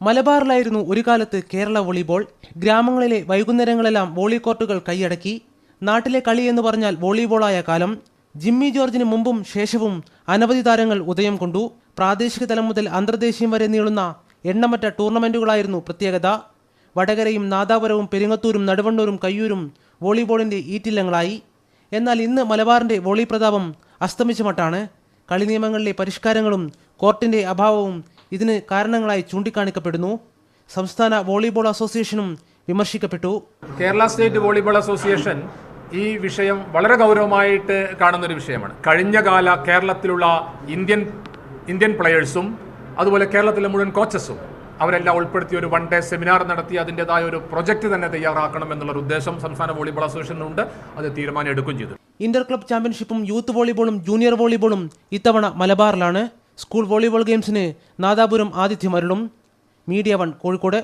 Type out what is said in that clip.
മലബാറിലായിരുന്നു ഒരു കാലത്ത് കേരള വോളിബോൾ. ഗ്രാമങ്ങളിലെ വൈകുന്നേരങ്ങളെല്ലാം വോളി കോർട്ടുകൾ കൈയടക്കി. നാട്ടിലെ കളി എന്ന് പറഞ്ഞാൽ വോളിബോളായ കാലം. ജിമ്മി ജോർജിന് മുമ്പും ശേഷവും അനവധി താരങ്ങൾ ഉദയം കൊണ്ടു. പ്രാദേശിക തലം മുതൽ അന്തർദേശീയം വരെ നീളുന്ന എണ്ണമറ്റ ടൂർണമെന്റുകളായിരുന്നു പ്രത്യേകത. വടകരയും നാദാപുരവും പെരിങ്ങത്തൂരും നടുവണ്ണൂരും കയ്യൂരും വോളിബോളിന്റെ ഈറ്റില്ലങ്ങളായി. എന്നാൽ ഇന്ന് മലബാറിന്റെ വോളി പ്രതാപം അസ്തമിച്ച മട്ടാണ്. കളി നിയമങ്ങളിലെ പരിഷ്കാരങ്ങളും കോർട്ടിന്റെ അഭാവവും ഇതിന് കാരണങ്ങളായി ചൂണ്ടിക്കാണിക്കപ്പെടുന്നു. സംസ്ഥാന വോളിബോൾ അസോസിയേഷനും വിമർശിക്കപ്പെട്ടു. കേരള സ്റ്റേറ്റ് വോളിബോൾ അസോസിയേഷൻ ഈ വിഷയം വളരെ ഗൗരവമായിട്ട് കാണുന്നൊരു വിഷയമാണ്. കഴിഞ്ഞകാല കേരളത്തിലുള്ള ഇന്ത്യൻ പ്ലെയേഴ്സും അതുപോലെ കേരളത്തിലെ മുഴുവൻ കോച്ചസും അവരെല്ലാം ഉൾപ്പെടുത്തിയ ഒരു 1 ഡേ സെമിനാർ നടത്തി അതിൻ്റെതായ ഒരു പ്രൊജക്ട് തന്നെ തയ്യാറാക്കണം എന്നുള്ളൊരു ഉദ്ദേശം സംസ്ഥാന വോളിബോൾ അസോസിയേഷനുണ്ട്. അത് തീരുമാനം എടുക്കുകയും ചെയ്തു. ഇന്റർ ക്ലബ് ചാമ്പ്യൻഷിപ്പും യൂത്ത് വോളിബോളും ജൂനിയർ വോളിബോളും ഇത്തവണ മലബാറിലാണ്. സ്കൂൾ വോളിബോൾ ഗെയിംസിന് നാദാപുരം ആതിഥ്യമരുളും. മീഡിയ 1 കോഴിക്കോട്.